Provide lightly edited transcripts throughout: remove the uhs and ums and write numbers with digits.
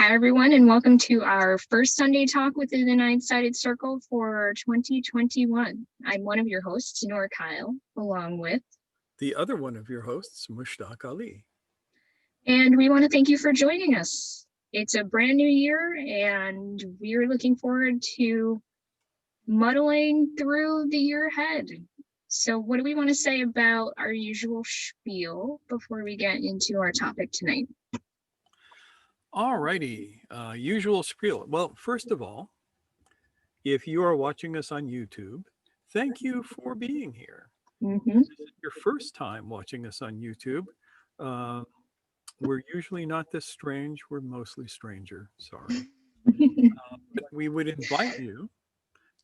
Hi, everyone, and welcome to our first Sunday talk within the Nine-Sided Circle for 2021. I'm one of your hosts, Nora Kyle, along with the other one of your hosts, Mushtaq Ali. And we want to thank you for joining us. It's a brand new year, and we're looking forward to muddling through the year ahead. So what do we want to say about our usual spiel before we get into our topic tonight? All righty, usual spiel. Well, first of all, if you are watching us on YouTube, thank you for being here. Mm-hmm. If this is your first time watching us on YouTube, we're usually not this strange. We're mostly stranger. Sorry. But we would invite you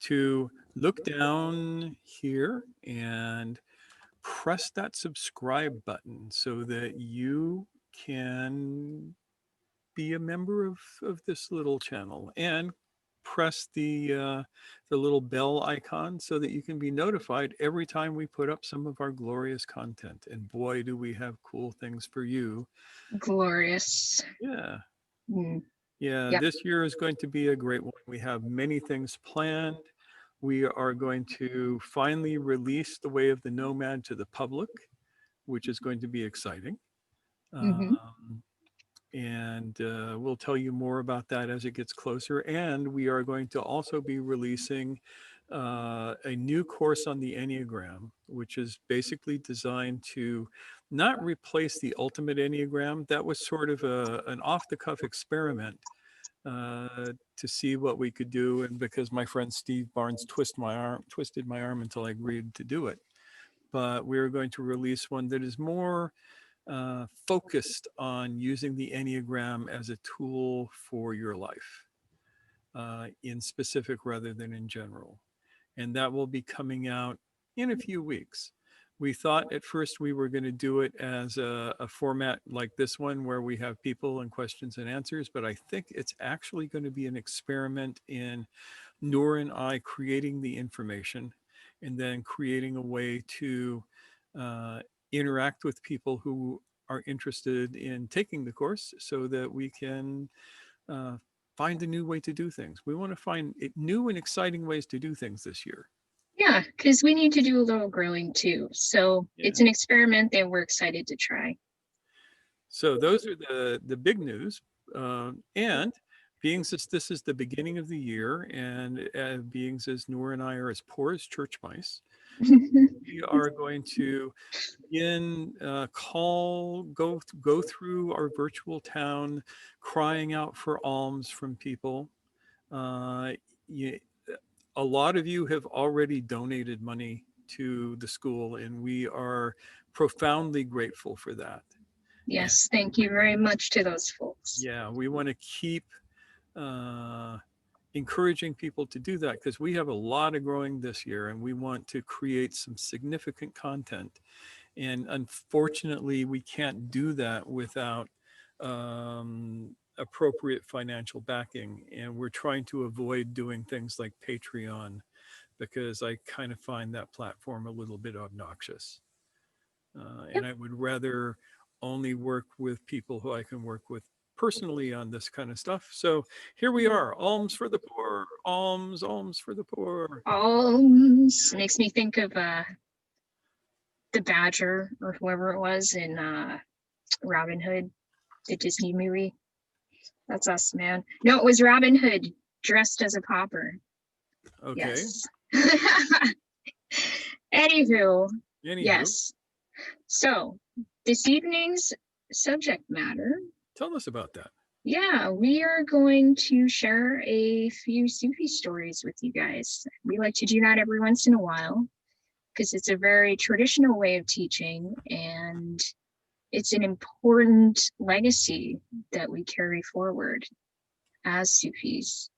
to look down here and press that subscribe button so that you can be a member of this little channel, and press the little bell icon so that you can be notified every time we put up some of our glorious content. And boy, do we have cool things for you. Glorious. Yeah. Mm. Yeah, Yep. this year is going to be a great one. We have many things planned. We are going to finally release The Way of the Nomad to the public, which is going to be exciting. Mm-hmm. And we'll tell you more about that as it gets closer. And we are going to also be releasing a new course on the Enneagram, which is basically designed to not replace the ultimate Enneagram. That was sort of an off-the-cuff experiment to see what we could do. And because my friend Steve Barnes twisted my arm until I agreed to do it. But we're going to release one that is more focused on using the Enneagram as a tool for your life, in specific rather than in general. And that will be coming out in a few weeks. We thought at first we were going to do it as a format like this one where we have people and questions and answers, but I think it's actually going to be an experiment in Noor and I creating the information and then creating a way to interact with people who are interested in taking the course so that we can find a new way to do things. We want to find new and exciting ways to do things this year. Yeah, because we need to do a little growing too. So it's an experiment that we're excited to try. So those are the big news. And being as this is the beginning of the year, and being as Noor and I are as poor as church mice, we are going to begin go through our virtual town, crying out for alms from people. You, a lot of you have already donated money to the school, and we are profoundly grateful for that. Yes, thank you very much to those folks. Yeah, we want to keep encouraging people to do that because we have a lot of growing this year and we want to create some significant content. And unfortunately, we can't do that without appropriate financial backing. And we're trying to avoid doing things like Patreon because I kind of find that platform a little bit obnoxious. And I would rather only work with people who I can work with personally on this kind of stuff. So here we are, alms for the poor, alms for the poor. Alms makes me think of the Badger or whoever it was in Robin Hood, the Disney movie. That's us, man. No, it was Robin Hood dressed as a pauper. Okay. Yes. Anywho, yes. So this evening's subject matter. Tell us about that. Yeah, we are going to share a few Sufi stories with you guys. We like to do that every once in a while because it's a very traditional way of teaching and it's an important legacy that we carry forward as Sufis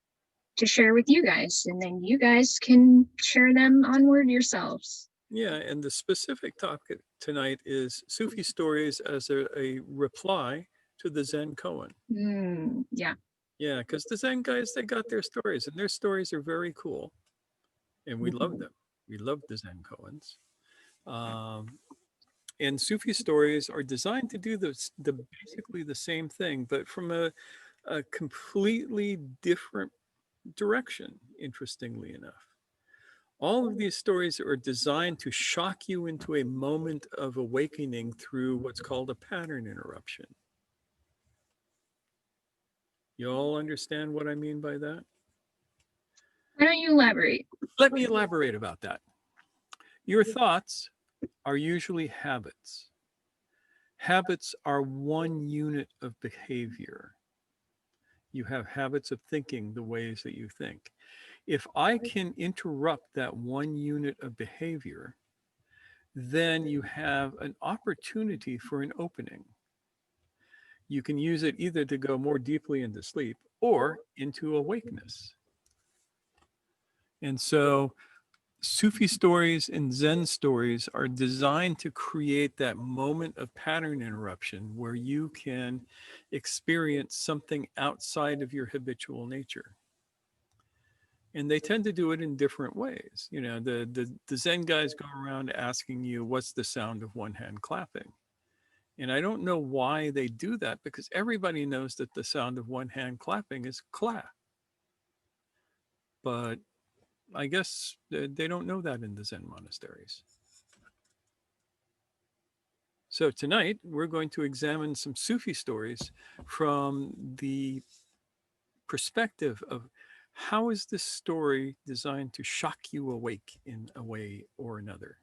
to share with you guys, and then you guys can share them onward yourselves. Yeah, and the specific topic tonight is Sufi stories as a reply to the Zen Koan. Yeah. Yeah, because the Zen guys, they got their stories, and their stories are very cool, and we love them. We love the Zen Koans. And Sufi stories are designed to do basically the same thing, but from a a completely different direction, interestingly enough. All of these stories are designed to shock you into a moment of awakening through what's called a pattern interruption. You all understand what I mean by that? Why don't you elaborate? Let me elaborate about that. Your thoughts are usually habits. Habits are one unit of behavior. You have habits of thinking the ways that you think. If I can interrupt that one unit of behavior, then you have an opportunity for an opening. You can use it either to go more deeply into sleep or into awakeness. And so Sufi stories and Zen stories are designed to create that moment of pattern interruption where you can experience something outside of your habitual nature. And they tend to do it in different ways. You know, the Zen guys go around asking you, what's the sound of one hand clapping? And I don't know why they do that because everybody knows that the sound of one hand clapping is clap. But I guess they don't know that in the Zen monasteries. So tonight we're going to examine some Sufi stories from the perspective of how is this story designed to shock you awake in a way or another.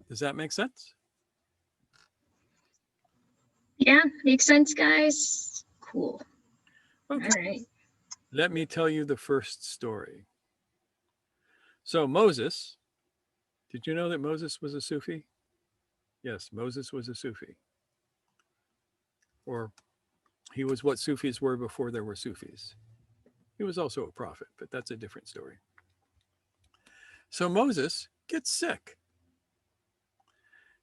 Does that make sense? Yeah, makes sense, guys. Cool. Okay. All right. Let me tell you the first story. So Moses, did you know that Moses was a Sufi? Yes, Moses was a Sufi. Or he was what Sufis were before there were Sufis. He was also a prophet, but that's a different story. So Moses gets sick,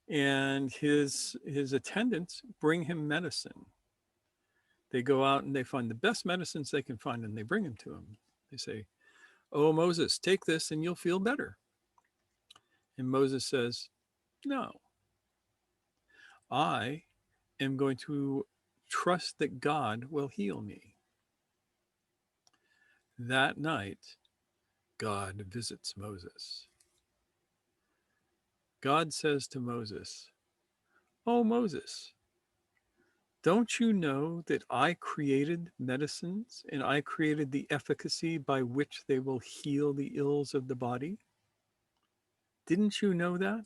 and his attendants bring him medicine. They go out and they find the best medicines they can find, and they bring them to him. They say, "Oh Moses, take this and you'll feel better." And Moses says, "No, I am going to trust that God will heal me." That night, God visits Moses. God says to Moses, "Oh Moses, don't you know that I created medicines and I created the efficacy by which they will heal the ills of the body? Didn't you know that?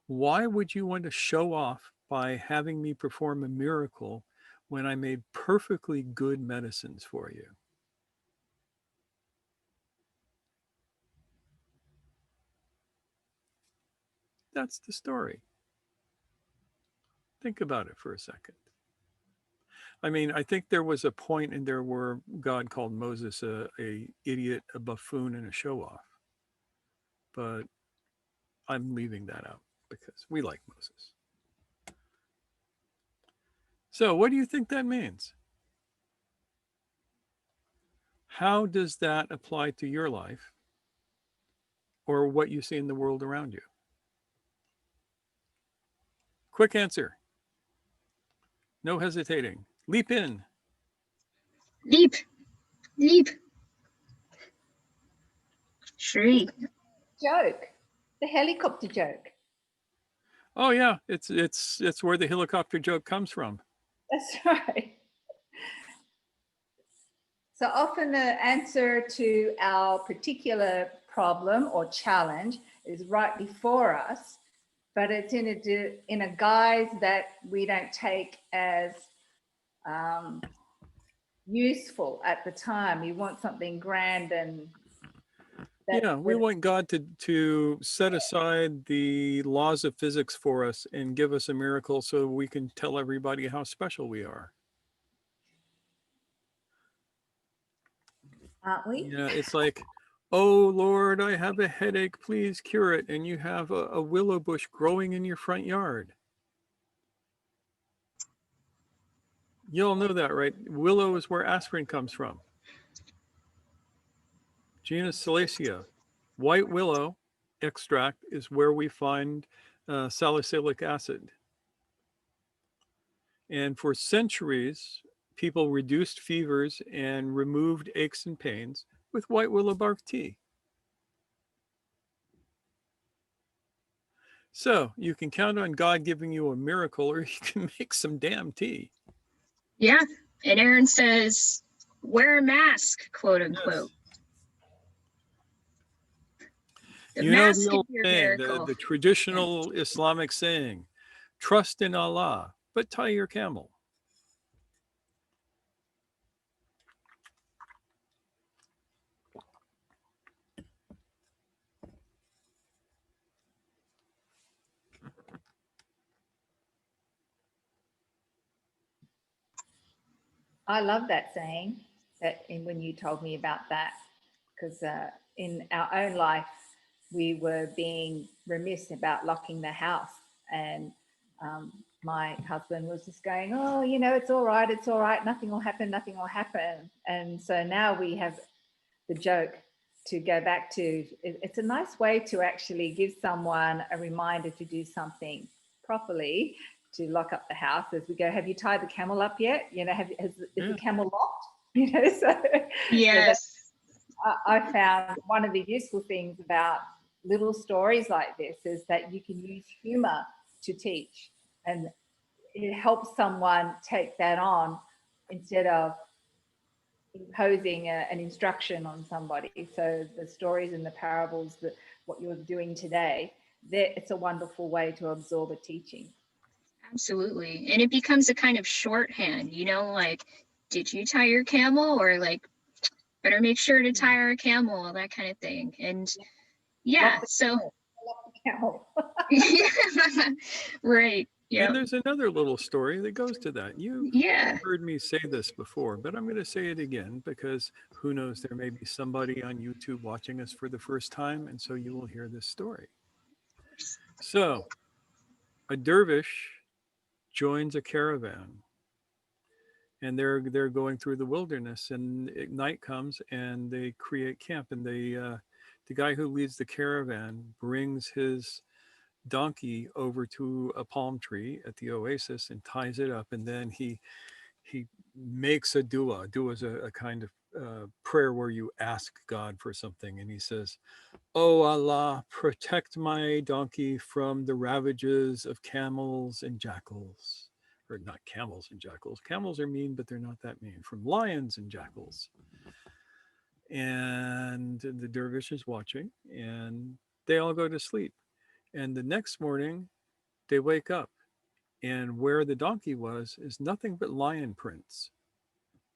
Why would you want to show off by having me perform a miracle when I made perfectly good medicines for you?" That's the story. Think about it for a second. I mean, I think there was a point in there where God called Moses a idiot, a buffoon, and a show off. But I'm leaving that out because we like Moses. So, what do you think that means? How does that apply to your life or what you see in the world around you? Quick answer. No hesitating. Leap in. Leap, leap. Shriek. Joke, the helicopter joke. Oh yeah, it's where the helicopter joke comes from. That's right. So often the answer to our particular problem or challenge is right before us, but it's in a guise that we don't take as useful at the time. We want something grand and Yeah, we want God to set aside the laws of physics for us and give us a miracle so we can tell everybody how special we are. aren't we? You know, it's like, "Oh Lord, I have a headache, please cure it." And you have a willow bush growing in your front yard. You all know that, right? Willow is where aspirin comes from. Genus Salacia. White willow extract is where we find salicylic acid. And for centuries, people reduced fevers and removed aches and pains with white willow bark tea. So you can count on God giving you a miracle, or you can make some damn tea. Yeah. And Aaron says, wear a mask, quote unquote. Yes. The mask the old can be a saying, miracle. the traditional Islamic saying, trust in Allah, but tie your camel. I love that saying that, and when you told me about that, because in our own life, we were being remiss about locking the house. And my husband was just going, oh, it's all right, nothing will happen. And so now we have the joke to go back to, it's a nice way to actually give someone a reminder to do something properly, to lock up the house as we go, have you tied the camel up yet? Is the camel locked? So yes. I found one of the useful things about little stories like this is that you can use humor to teach, and it helps someone take that on instead of imposing an instruction on somebody. So the stories and the parables, that what you're doing today, it's a wonderful way to absorb a teaching. Absolutely. And it becomes a kind of shorthand, like, did you tie your camel? Or like, better make sure to tie our camel, that kind of thing. And yeah, so right. Yeah. And there's another little story that goes to that. You've heard me say this before, but I'm going to say it again because who knows, there may be somebody on YouTube watching us for the first time, and so you will hear this story. So, a dervish joins a caravan, and they're going through the wilderness, and night comes, and they create camp, and the guy who leads the caravan brings his donkey over to a palm tree at the oasis and ties it up, and then he makes a dua. Dua is a kind of prayer where you ask God for something, and he says, "Oh Allah, protect my donkey from the ravages of camels and jackals." Or not camels and jackals. Camels are mean, but they're not that mean. From lions and jackals. And the dervish is watching, and they all go to sleep. And the next morning, they wake up, and where the donkey was is nothing but lion prints,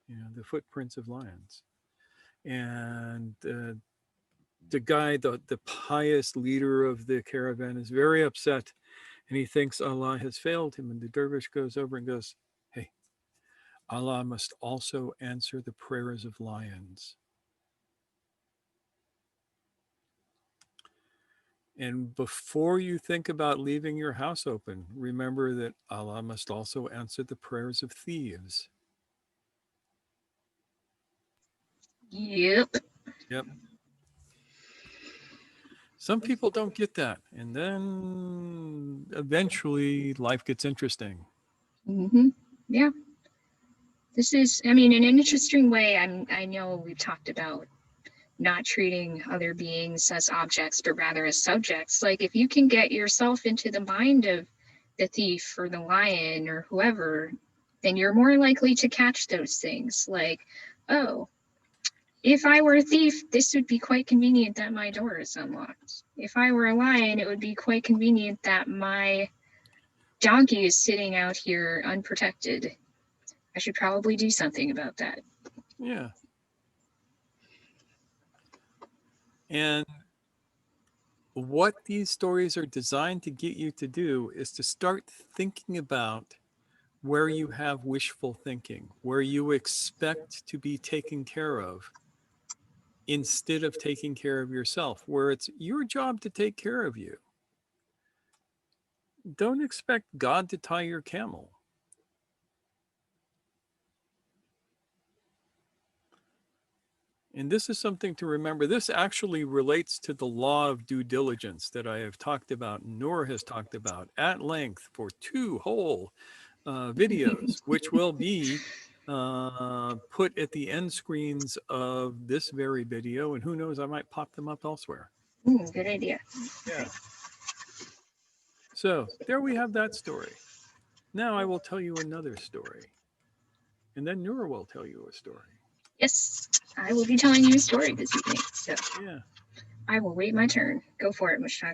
the footprints of lions. And the guy, the pious leader of the caravan, is very upset, and he thinks Allah has failed him. And the dervish goes over and goes, "Hey, Allah must also answer the prayers of lions." And before you think about leaving your house open, remember that Allah must also answer the prayers of thieves. Yep. Some people don't get that. And then eventually life gets interesting. Mm-hmm. Yeah. This is, in an interesting way. I know we've talked about not treating other beings as objects, but rather as subjects. Like, if you can get yourself into the mind of the thief or the lion or whoever, then you're more likely to catch those things. Like, oh, if I were a thief, this would be quite convenient that my door is unlocked. If I were a lion, it would be quite convenient that my donkey is sitting out here unprotected. I should probably do something about that. Yeah. And what these stories are designed to get you to do is to start thinking about where you have wishful thinking, where you expect to be taken care of instead of taking care of yourself, where it's your job to take care of you. Don't expect God to tie your camel. And this is something to remember. This actually relates to the law of due diligence that I have talked about, Noor has talked about at length for 2 whole videos, which will be put at the end screens of this very video. And who knows, I might pop them up elsewhere. Good idea. Yeah. So there we have that story. Now I will tell you another story. And then Noor will tell you a story. Yes, I will be telling you a story this evening. So Yeah. I will wait my turn. Go for it, Mushtaq.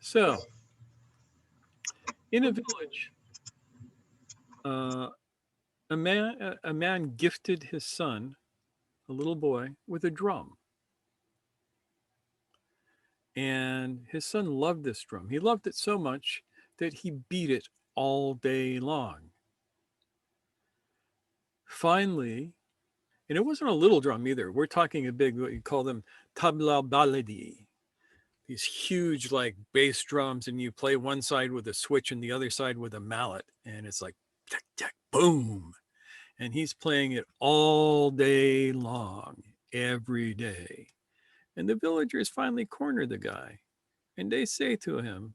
So in a village, a man gifted his son, a little boy, with a drum. And his son loved this drum. He loved it so much that he beat it all day long. Finally, and it wasn't a little drum either. We're talking a big, what you call them, tabla baladi. These huge like bass drums, and you play one side with a switch and the other side with a mallet. And it's like, tack, tack, boom. And he's playing it all day long, every day. And the villagers finally corner the guy. And they say to him,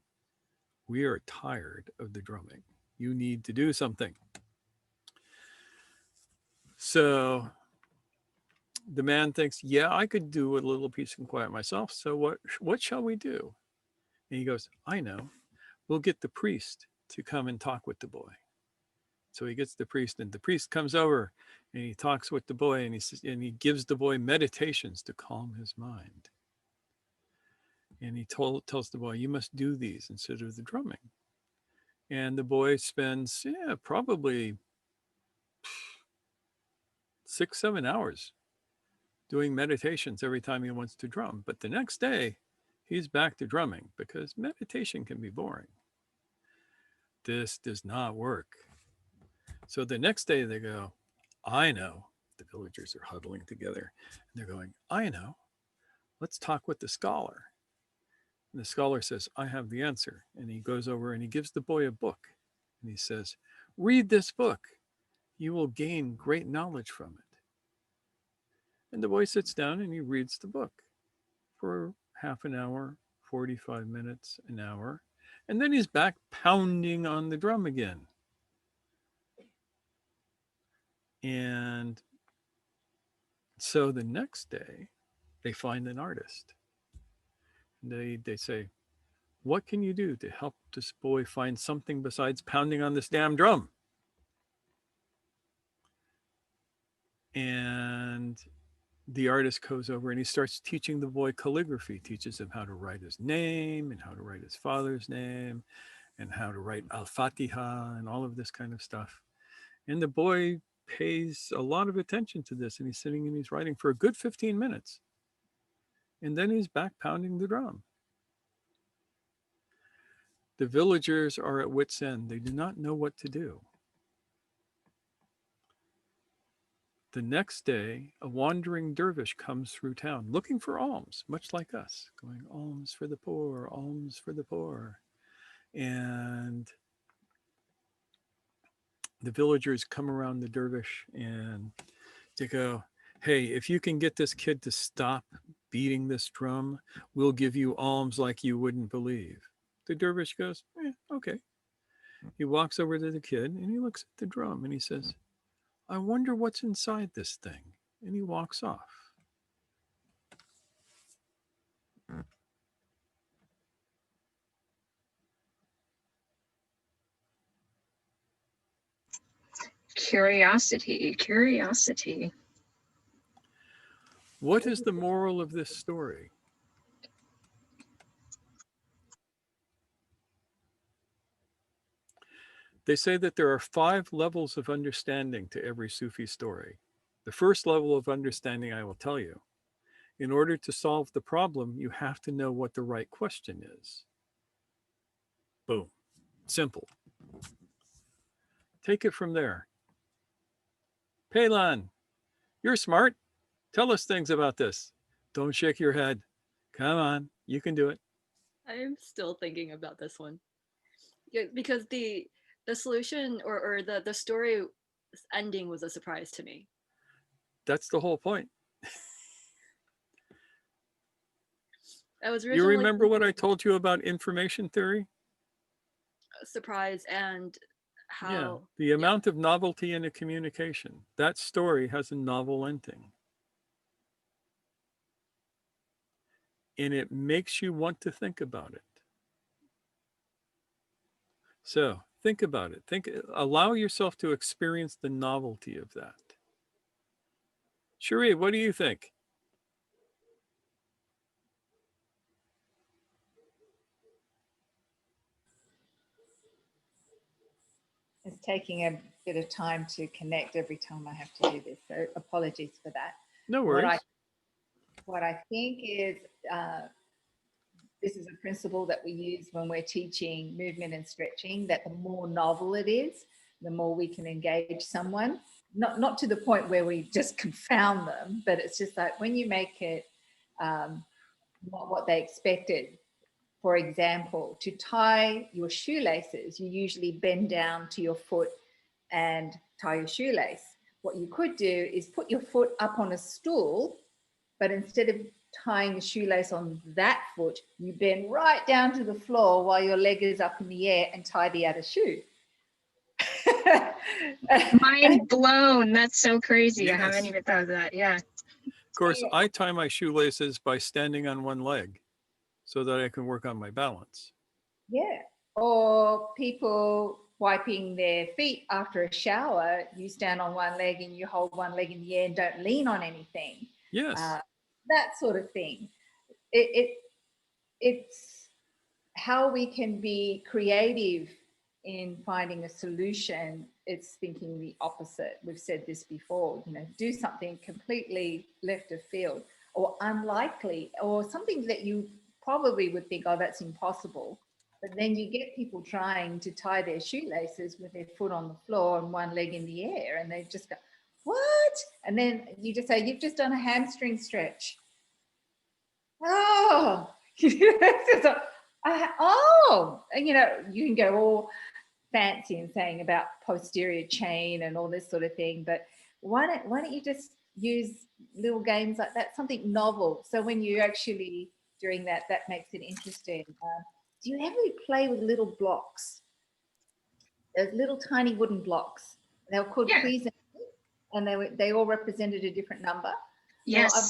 "We are tired of the drumming. You need to do something." So the man thinks, "Yeah, I could do a little peace and quiet myself. So what shall we do?" And he goes, "I know. We'll get the priest to come and talk with the boy." So he gets the priest, and the priest comes over and he talks with the boy, and he gives the boy meditations to calm his mind. And he tells the boy, "You must do these instead of the drumming." And the boy spends, probably 6-7 hours doing meditations every time he wants to drum. But the next day, he's back to drumming because meditation can be boring. This does not work. So the next day they go, "I know." The villagers are huddling together and they're going, "I know. Let's talk with the scholar." And the scholar says, "I have the answer." And he goes over and he gives the boy a book. And he says, "Read this book. You will gain great knowledge from it." And the boy sits down and he reads the book for half an hour, 45 minutes, an hour. And then he's back pounding on the drum again. And so the next day, they find an artist. They say, "What can you do to help this boy find something besides pounding on this damn drum?" And the artist goes over and he starts teaching the boy calligraphy, teaches him how to write his name and how to write his father's name and how to write Al-Fatiha and all of this kind of stuff. And the boy pays a lot of attention to this, and he's sitting and he's writing for a good 15 minutes. And then he's back pounding the drum. The villagers are at wit's end. They do not know what to do. The next day, a wandering dervish comes through town looking for alms, much like us, going, "Alms for the poor, alms for the poor." And the villagers come around the dervish and they go, "Hey, if you can get this kid to stop beating this drum, we'll give you alms like you wouldn't believe." The dervish goes, "Okay." He walks over to the kid and he looks at the drum and he says, "I wonder what's inside this thing." And he walks off. Curiosity, curiosity. What is the moral of this story? They say that there are 5 levels of understanding to every Sufi story. The first level of understanding, I will tell you. In order to solve the problem, you have to know what the right question is. Boom. Simple. Take it from there. Paylan, you're smart. Tell us things about this. Don't shake your head. Come on, you can do it. I'm still thinking about this one. Yeah, because the solution or the story ending was a surprise to me. That's the whole point. I was You originally remember what I told you about information theory? surprised and Yeah, how the yeah. amount of novelty in a communication. That story has a novel ending. And it makes you want to think about it. So think about it. Allow yourself to experience the novelty of that. Cherie, what do you think? It's taking a bit of time to connect every time I have to do this, so apologies for that. No What worries. I what I think is this is a principle that we use when we're teaching movement and stretching, that the more novel it is, the more we can engage someone. Not to the point where we just confound them, but it's just like when you make it not what they expected. For example, to tie your shoelaces, you usually bend down to your foot and tie your shoelace. What you could do is put your foot up on a stool, but instead of tying a shoelace on that foot, you bend right down to the floor while your leg is up in the air and tie the other shoe. Mind blown. That's so crazy. I haven't Yes. even thought of that. Yeah. Of course, I tie my shoelaces by standing on one leg so that I can work on my balance. Yeah. Or people wiping their feet after a shower, you stand on one leg and you hold one leg in the air and don't lean on anything. Yes. That sort of thing. It's how we can be creative in finding a solution. It's thinking the opposite. We've said this before, do something completely left of field or unlikely or something that you probably would think, oh, that's impossible. But then you get people trying to tie their shoelaces with their foot on the floor and one leg in the air, and they just go, what? And then you just say, you've just done a hamstring stretch. Oh, and you can go all fancy and saying about posterior chain and all this sort of thing, but why don't you just use little games like that, something novel? So when you actually doing that makes it interesting. Do you ever play with little blocks? Those little tiny wooden blocks. They were called Yeah. please, and they all represented a different number. Well, I've Yes. got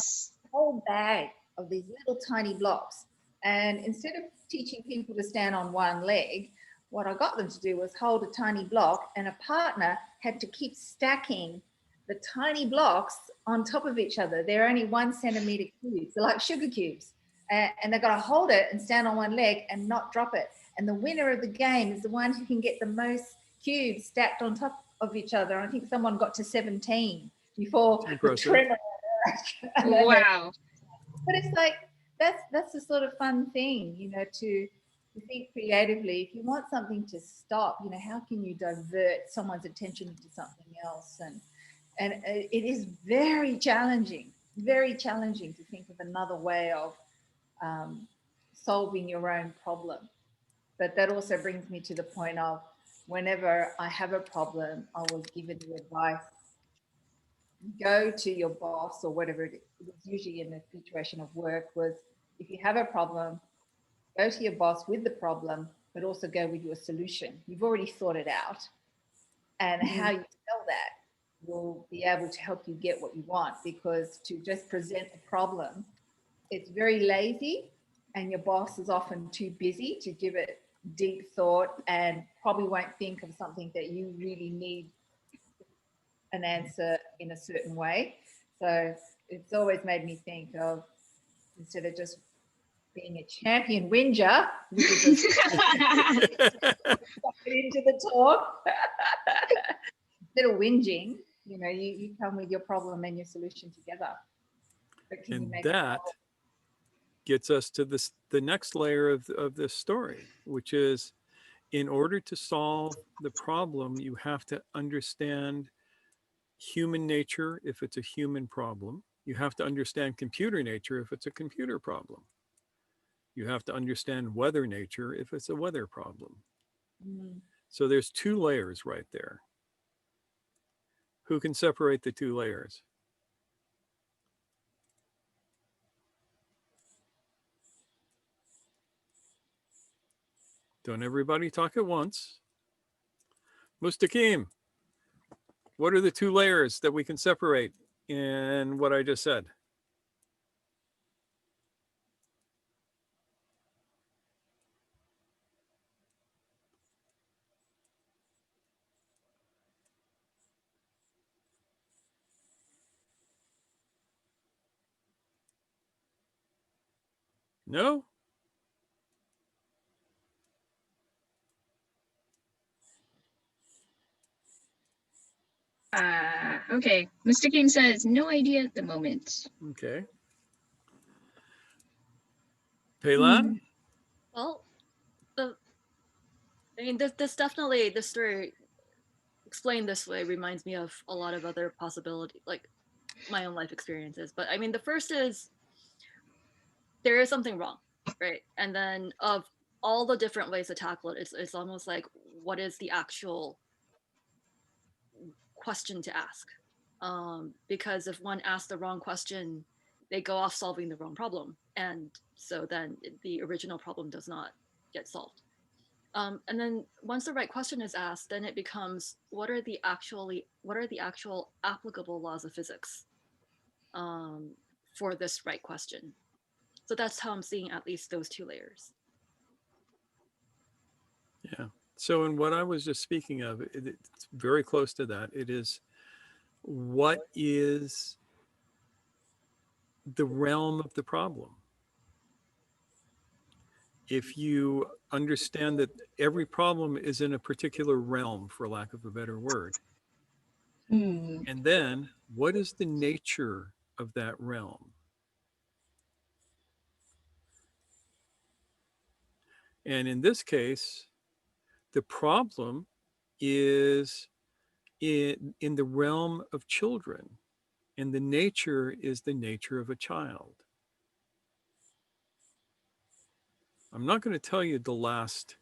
a whole bag of these little tiny blocks, and instead of teaching people to stand on one leg, what I got them to do was hold a tiny block, and a partner had to keep stacking the tiny blocks on top of each other. They're only 1 centimeter cubes. They're like sugar cubes. And they've got to hold it and stand on one leg and not drop it. And the winner of the game is the one who can get the most cubes stacked on top of each other. I think someone got to 17 before the tremor. Wow. But it's like that's the sort of fun thing, to think creatively. If you want something to stop, how can you divert someone's attention into something else? And it is very challenging to think of another way of solving your own problem. But that also brings me to the point of whenever I have a problem, I was given the advice, go to your boss or whatever it was, usually in a situation of work, was if you have a problem, go to your boss with the problem, but also go with your solution. You've already thought it out. And how you tell that will be able to help you get what you want, because to just present the problem, it's very lazy, and your boss is often too busy to give it deep thought and probably won't think of something that you really need an answer in a certain way. So it's always made me think of, instead of just being a champion whinger, which is into the talk, instead of whinging, you come with your problem and your solution together. But can you And make that gets us to the next layer of this story, which is, in order to solve the problem, you have to understand human nature if it's a human problem. You have to understand computer nature if it's a computer problem. You have to understand weather nature if it's a weather problem. So there's 2 layers right there. Who can separate the 2 layers? Don't everybody talk at once. Mustaqim, what are the two layers that we can separate in what I just said? No? Okay. Mr. King says no idea at the moment. Okay. Paylan? Well, I mean, this definitely, this story explained this way reminds me of a lot of other possibility, like my own life experiences. But I mean, the first is there is something wrong, right? And then of all the different ways to tackle it, it's almost like what is the actual question to ask? Because if one asks the wrong question, they go off solving the wrong problem, and so then the original problem does not get solved. And then once the right question is asked, then it becomes what are the actual applicable laws of physics for this right question? So that's how I'm seeing at least those two layers. Yeah. So in what I was just speaking of, it's very close to that. It is what is the realm of the problem? If you understand that every problem is in a particular realm, for lack of a better word, and then what is the nature of that realm? And in this case, the problem is in the realm of children, and the nature is the nature of a child. I'm not going to tell you the last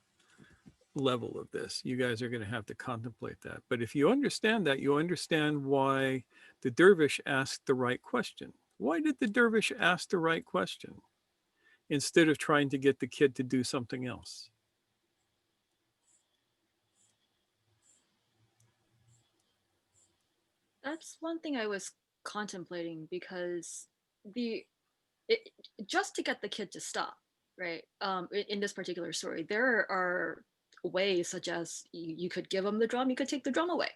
level of this. You guys are going to have to contemplate that. But if you understand that, you understand why the dervish asked the right question. Why did the dervish ask the right question instead of trying to get the kid to do something else? That's one thing I was contemplating because the it, just to get the kid to stop, right? In this particular story, there are ways such as you could give them the drum, you could take the drum away,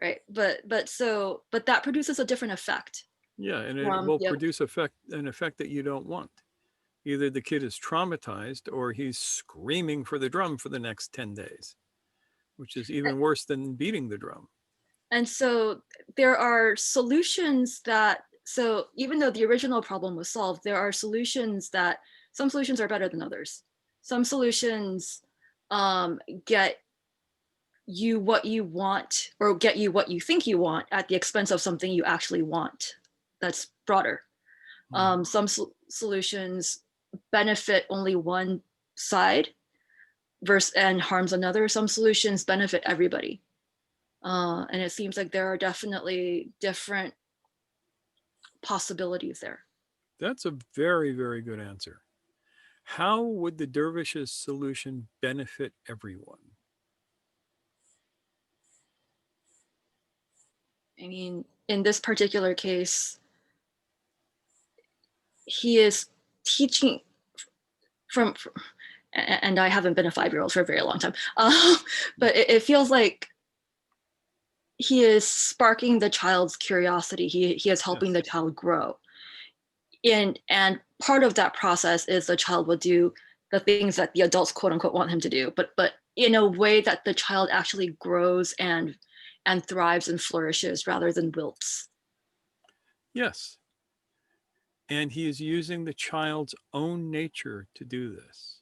right? But that produces a different effect. Yeah, and it will produce an effect that you don't want. Either the kid is traumatized or he's screaming for the drum for the next 10 days, which is even worse than beating the drum. And so there are solutions that, so even though the original problem was solved, there are solutions that, some solutions are better than others. Some solutions get you what you want or get you what you think you want at the expense of something you actually want that's broader. Some solutions benefit only one side versus and harms another. Some solutions benefit everybody. And it seems like there are definitely different possibilities there. That's a very, very good answer. How would the dervish's solution benefit everyone? I mean, in this particular case, he is teaching from and I haven't been a 5-year-old for a very long time, but it feels like he is sparking the child's curiosity. He is helping the child grow. And part of that process is the child will do the things that the adults quote unquote want him to do, but in a way that the child actually grows and thrives and flourishes rather than wilts. Yes. And he is using the child's own nature to do this.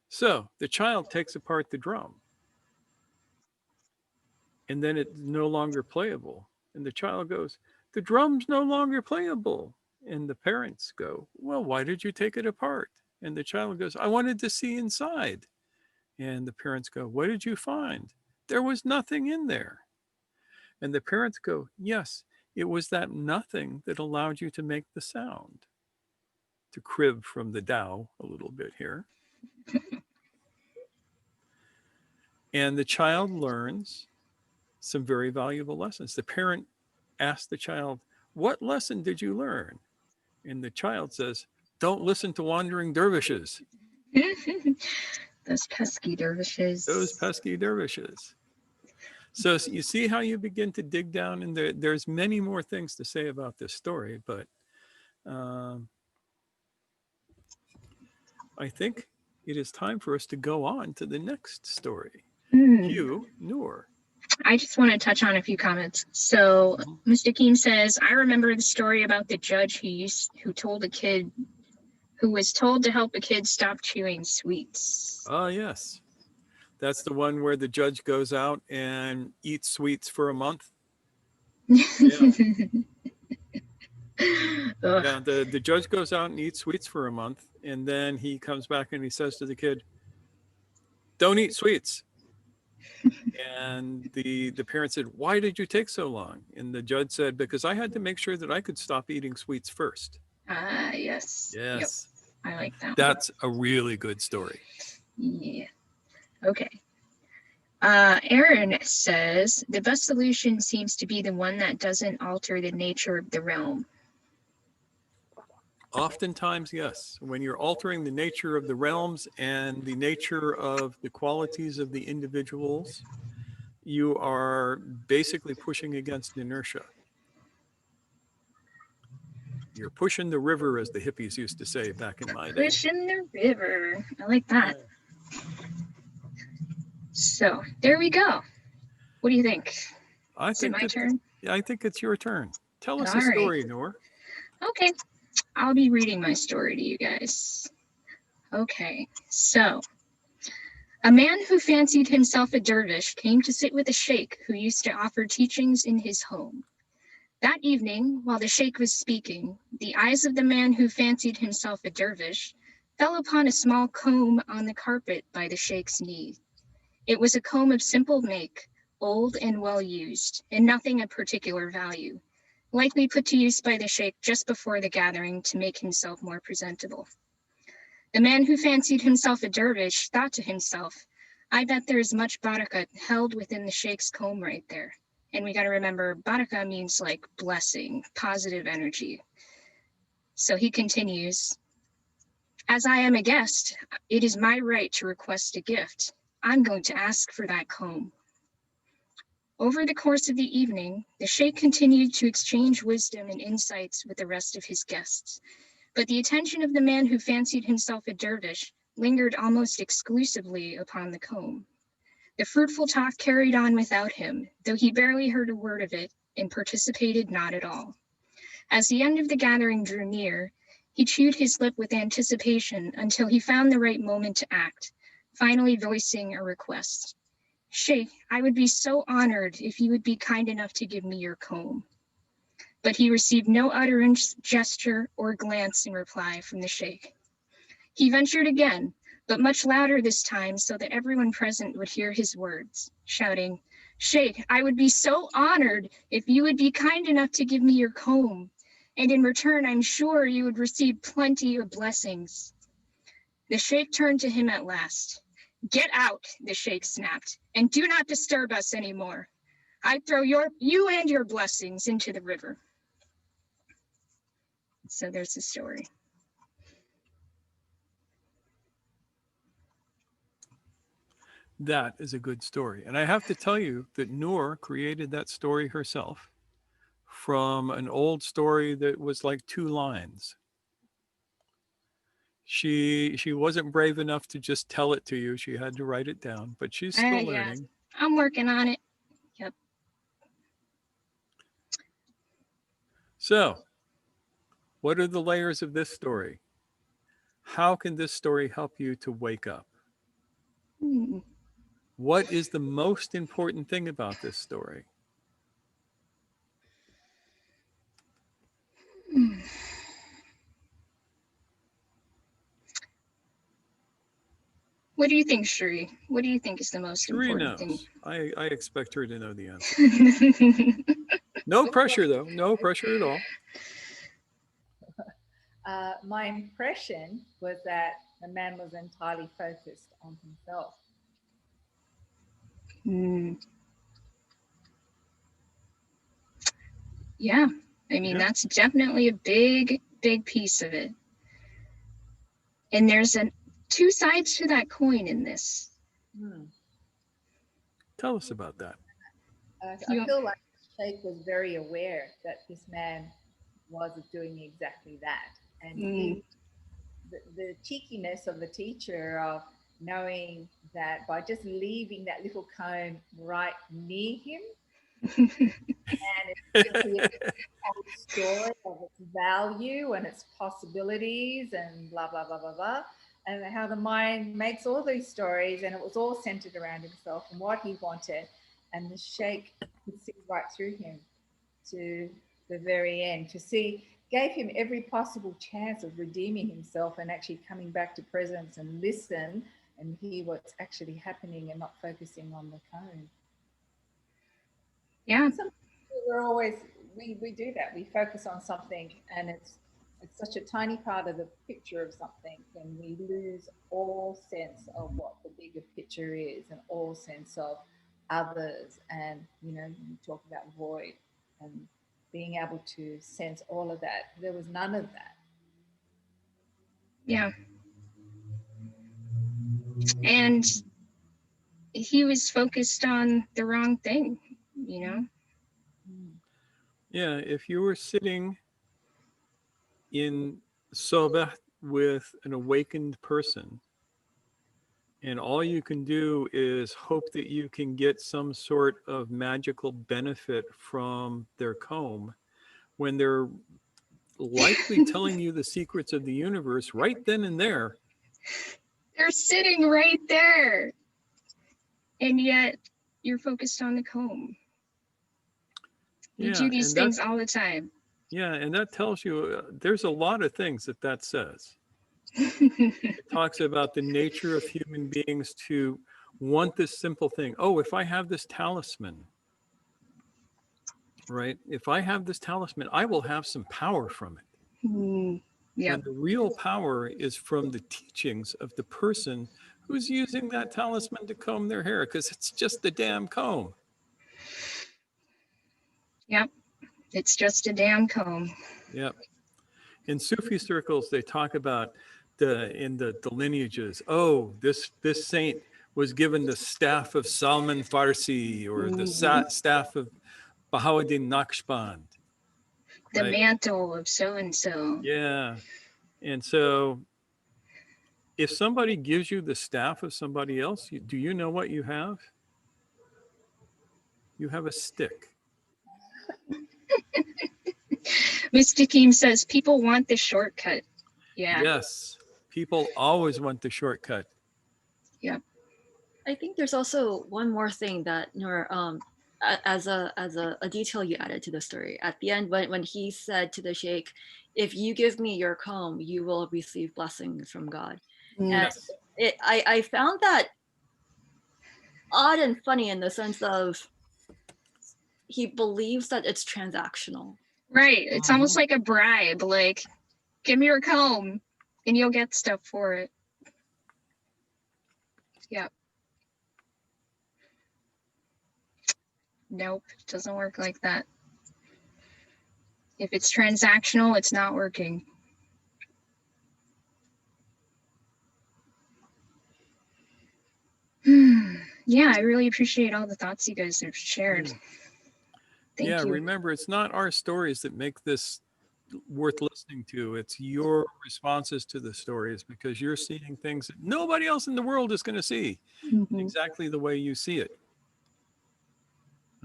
So the child takes apart the drum, and then it's no longer playable. And the child goes, "The drum's no longer playable." And the parents go, "Well, why did you take it apart?" And the child goes, "I wanted to see inside." And the parents go, "What did you find?" "There was nothing in there." And the parents go, "Yes, it was that nothing that allowed you to make the sound." To crib from the Tao a little bit here. And the child learns some very valuable lessons. The parent asks the child, "What lesson did you learn?" And the child says, "Don't listen to wandering dervishes." Those pesky dervishes. Those pesky dervishes. So you see how you begin to dig down, and there's many more things to say about this story, but I think it is time for us to go on to the next story. You, Noor. I just want to touch on a few comments. So Mr. Keem says, I remember the story about the judge who told a kid who was told to help a kid stop chewing sweets. Ah, yes. That's the one where the judge goes out and eats sweets for a month. Yeah. Yeah, the judge goes out and eats sweets for a month, and then he comes back and he says to the kid, "Don't eat sweets." And the parent said, "Why did you take so long?" And the judge said, "Because I had to make sure that I could stop eating sweets first." Ah, yes. Yes. Yep. I like that. That's a really good story. Yeah. Okay. Aaron says, the best solution seems to be the one that doesn't alter the nature of the realm. Oftentimes, yes. When you're altering the nature of the realms and the nature of the qualities of the individuals, you are basically pushing against inertia. You're pushing the river, as the hippies used to say back in my day. Pushing the river. I like that. So there we go. What do you think? Is it my turn? I think it's your turn. Tell us All a story, right. Noor. Okay. I'll be reading my story to you guys. Okay. So, a man who fancied himself a dervish came to sit with a sheikh who used to offer teachings in his home. That evening, while the sheikh was speaking, the eyes of the man who fancied himself a dervish fell upon a small comb on the carpet by the sheikh's knee. It was a comb of simple make, old and well used, and nothing of particular value, likely put to use by the sheikh just before the gathering to make himself more presentable. The man who fancied himself a dervish thought to himself, I bet there is much barakah held within the sheikh's comb right there. And we got to remember, barakah means like blessing, positive energy. So he continues, as I am a guest, it is my right to request a gift. I'm going to ask for that comb. Over the course of the evening, the sheikh continued to exchange wisdom and insights with the rest of his guests. But the attention of the man who fancied himself a dervish lingered almost exclusively upon the comb. The fruitful talk carried on without him, though he barely heard a word of it and participated not at all. As the end of the gathering drew near, he chewed his lip with anticipation until he found the right moment to act, finally voicing a request. Sheikh, I would be so honored if you would be kind enough to give me your comb. But he received no utterance, gesture, or glance in reply from the sheikh. He ventured again, but much louder this time so that everyone present would hear his words, shouting, Sheikh, I would be so honored if you would be kind enough to give me your comb, and in return, I'm sure you would receive plenty of blessings. The sheikh turned to him at last. Get out, the sheikh snapped, and do not disturb us anymore. I throw you and your blessings into the river. So there's the story. That is a good story. And I have to tell you that Noor created that story herself from an old story that was like 2 lines. She wasn't brave enough to just tell it to you. She had to write it down, but she's still learning. I'm working on it. Yep. So, what are the layers of this story? How can this story help you to wake up? What is the most important thing about this story? What do you think, Shri? What do you think is the most Shri important knows. thing? I expect her to know the answer. No pressure, though. No pressure at all. My impression was that the man was entirely focused on himself. Mm. Yeah, I mean, Yeah. that's definitely a big, big piece of it. And there's two sides to that coin in this. Hmm. Tell us about that. I feel like Sheikh was very aware that this man was doing exactly that. And Mm. the cheekiness of the teacher of knowing that by just leaving that little cone right near him, and it's simply a story of its value and its possibilities and blah, blah, blah, blah, blah. And how the mind makes all these stories, and it was all centered around himself and what he wanted. And the Sheikh could see right through him to the very end, to see, gave him every possible chance of redeeming himself and actually coming back to presence and listen and hear what's actually happening and not focusing on the cone. Yeah. Sometimes we're always, we do that. We focus on something and it's such a tiny part of the picture of something, and we lose all sense of what the bigger picture is and all sense of others. And you talk about void and being able to sense all of that. There was none of that. Yeah. And he was focused on the wrong thing, you know? Yeah, if you were sitting in Sobah with an awakened person, and all you can do is hope that you can get some sort of magical benefit from their comb when they're likely telling you the secrets of the universe right then and there. They're sitting right there. And yet you're focused on the comb. You do these things all the time. Yeah, and that tells you there's a lot of things that says. It talks about the nature of human beings to want this simple thing. Oh, if I have this talisman, right? If I have this talisman, I will have some power from it. Yeah. When the real power is from the teachings of the person who's using that talisman to comb their hair, because it's just the damn comb. Yep. It's just a damn comb. Yep. In Sufi circles, they talk about in the lineages. Oh, this saint was given the staff of Salman Farsi or the staff of Bahauddin Naqshband. The right? mantle of so and so. Yeah. And so if somebody gives you the staff of somebody else, do you know what you have? You have a stick. Mr. Keem says people want the shortcut. Yeah. Yes. People always want the shortcut. Yeah. I think there's also one more thing that as a detail you added to the story at the end when he said to the sheikh, if you give me your comb, you will receive blessings from God. And Yes. I found that odd and funny in the sense of he believes that it's transactional. Right. It's almost like a bribe, like, give me your comb and you'll get stuff for it. Yep. Nope, it doesn't work like that. If it's transactional, it's not working. Yeah, I really appreciate all the thoughts you guys have shared. Thank you. Remember, it's not our stories that make this worth listening to. It's your responses to the stories, because you're seeing things that nobody else in the world is going to see exactly the way you see it.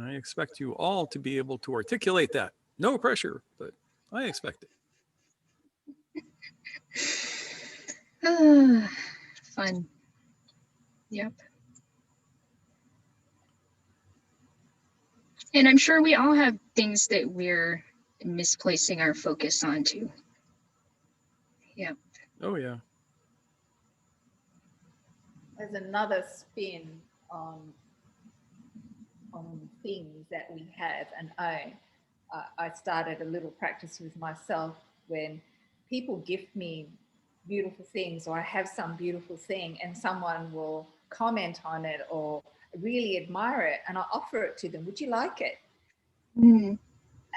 I expect you all to be able to articulate that. No pressure, but I expect it. Fun. Yep. And I'm sure we all have things that we're misplacing our focus onto. Yep. Oh, yeah. There's another spin on things that we have and own. I started a little practice with myself when people gift me beautiful things, or I have some beautiful thing and someone will comment on it or really admire it, and I offer it to them. Would you like it? Mm,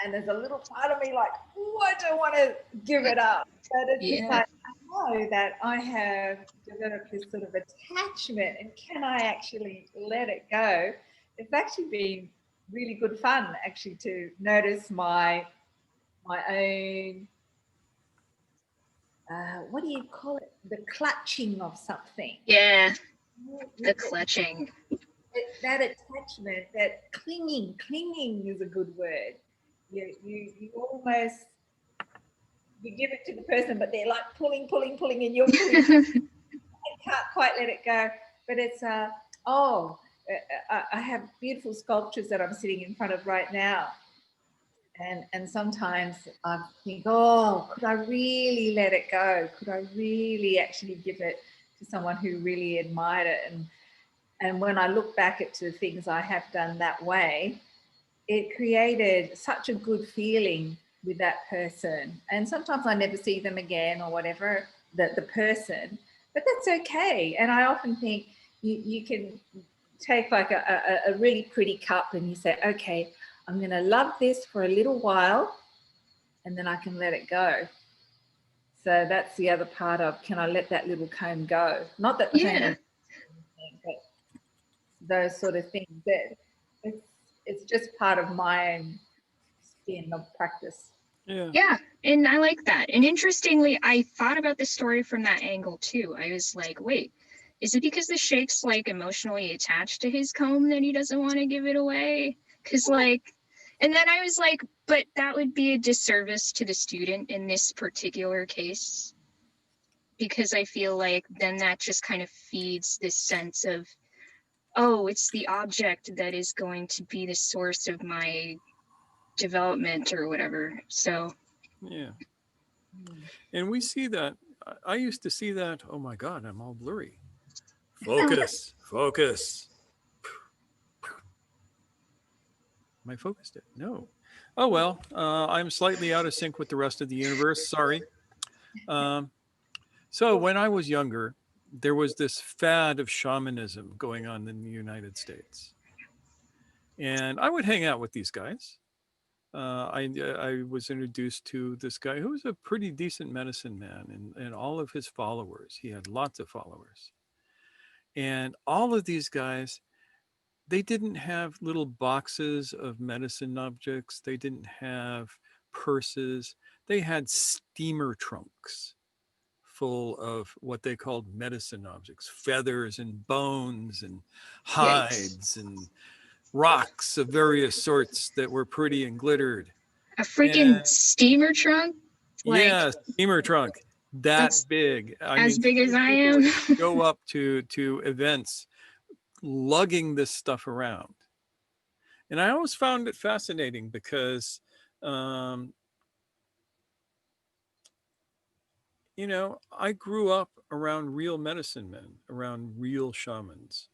And there's a little part of me like, oh, I don't want to give it up. But it's just yeah. like, I know that I have developed this sort of attachment, and can I actually let it go? It's actually been really good fun actually to notice my own, what do you call it? The clutching of something. Yeah, the clutching. That attachment, that clinging is a good word. You almost, you give it to the person, but they're like pulling, and you're pulling. I can't quite let it go. But it's I have beautiful sculptures that I'm sitting in front of right now, and sometimes I think, oh, could I really let it go? Could I really actually give it to someone who really admired it? And when I look back at the things I have done that way, it created such a good feeling with that person. And sometimes I never see them again or whatever, the person, but that's okay. And I often think you can take like a really pretty cup and you say, okay, I'm going to love this for a little while and then I can let it go. So that's the other part of, can I let that little comb go? Not that the comb Yeah. is, but those sort of things. That it's just part of my own spin of practice. Yeah. Yeah, and I like that. And interestingly, I thought about the story from that angle too. I was like, wait, is it because the Sheik's like emotionally attached to his comb that he doesn't want to give it away? Because like, and then I was like, but that would be a disservice to the student in this particular case. Because I feel like then that just kind of feeds this sense of, oh, it's the object that is going to be the source of my development or whatever. So Yeah. And we see that. I used to see that. Oh my God, I'm all blurry. Focus, focus. Am I focused? No. Oh well, I'm slightly out of sync with the rest of the universe. Sorry. Um, so when I was younger, there was this fad of shamanism going on in the United States, and I would hang out with these guys. I was introduced to this guy who was a pretty decent medicine man, and all of his followers. He had lots of followers, and all of these guys, they didn't have little boxes of medicine objects. They didn't have purses. They had steamer trunks full of what they called medicine objects, feathers and bones and yikes. hides and rocks of various sorts that were pretty and glittered. A freaking And steamer trunk? Like, yeah, steamer trunk that that's big. I as mean, big as these I people am. would show up to events lugging this stuff around. And I always found it fascinating because, um, I grew up around real medicine men, around real shamans.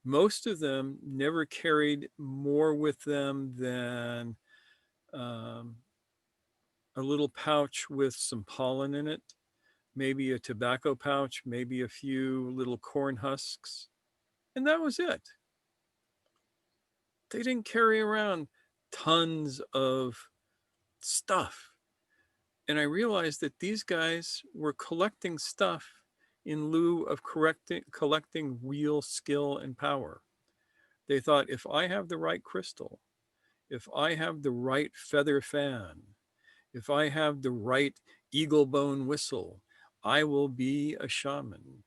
Most of them never carried more with them than um, a little pouch with some pollen in it, maybe a tobacco pouch, maybe a few little corn husks, and that was it. They didn't carry around tons of stuff. And I realized that these guys were collecting stuff in lieu of collecting real skill and power. They thought, if I have the right crystal, if I have the right feather fan, if I have the right eagle bone whistle, I will be a shaman.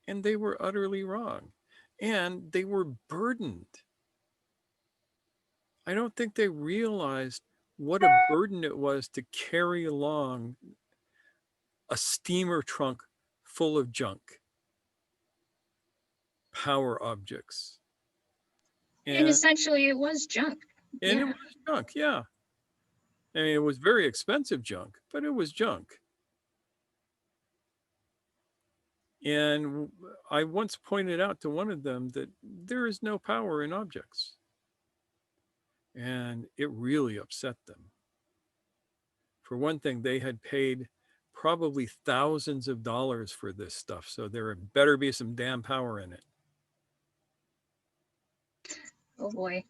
And they were utterly wrong. And they were burdened. I don't think they realized what a burden it was to carry along a steamer trunk full of junk, power objects. And And essentially, it was junk. it Yeah. was junk, yeah. I mean, it was very expensive junk, but it was junk. And I once pointed out to one of them that there is no power in objects. And it really upset them. For one thing, they had paid probably thousands of dollars for this stuff. So there better be some damn power in it. Oh boy.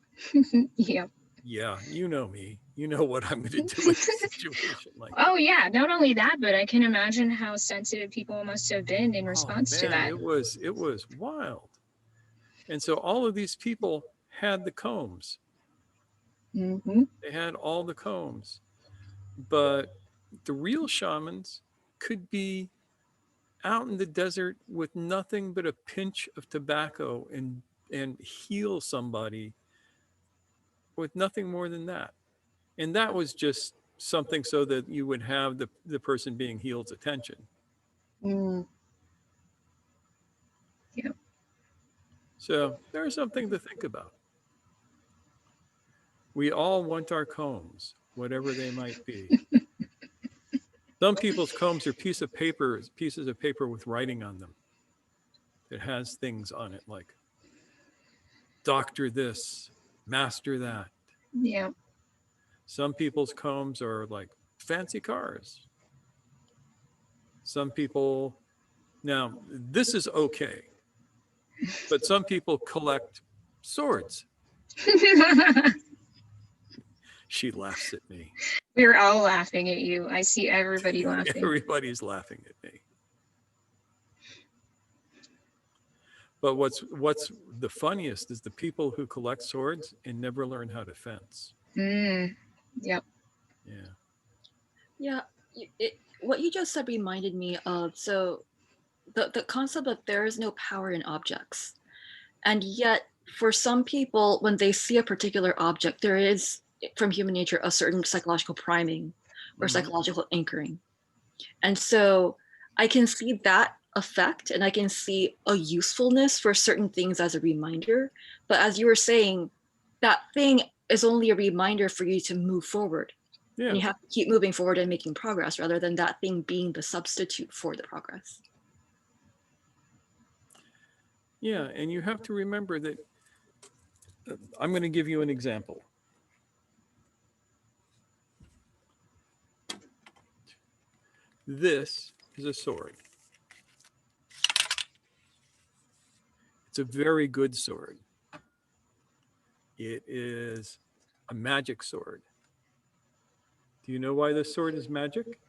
Yeah. Yeah, you know me. You know what I'm going to do in a situation like that. Oh yeah, not only that, but I can imagine how sensitive people must have been in Oh response to man, that. it was wild. And so all of these people had the combs. Hmm. They had all the combs. But the real shamans could be out in the desert with nothing but a pinch of tobacco and heal somebody with nothing more than that. And that was just something so that you would have the person being healed's attention. Mm. Yeah. So there's something to think about. We all want our combs, whatever they might be. Some people's combs are pieces of paper with writing on them. It has things on it like doctor this, master that. Yeah. Some people's combs are like fancy cars. Some people, now this is okay, but some people collect swords. She laughs at me. We're all laughing at you. I see everybody laughing. Everybody's laughing at me. But what's the funniest is the people who collect swords and never learn how to fence. Mm. Yep. Yeah. Yeah, what you just said reminded me of, so the concept that there is no power in objects. And yet, for some people, when they see a particular object, there is, from human nature, a certain psychological priming or psychological anchoring. And so I can see that effect, and I can see a usefulness for certain things as a reminder. But as you were saying, that thing is only a reminder for you to move forward. Yeah. And you have to keep moving forward and making progress rather than that thing being the substitute for the progress. Yeah, and you have to remember that I'm going to give you an example. This is a sword. It's a very good sword. It is a magic sword. Do you know why this sword is magic?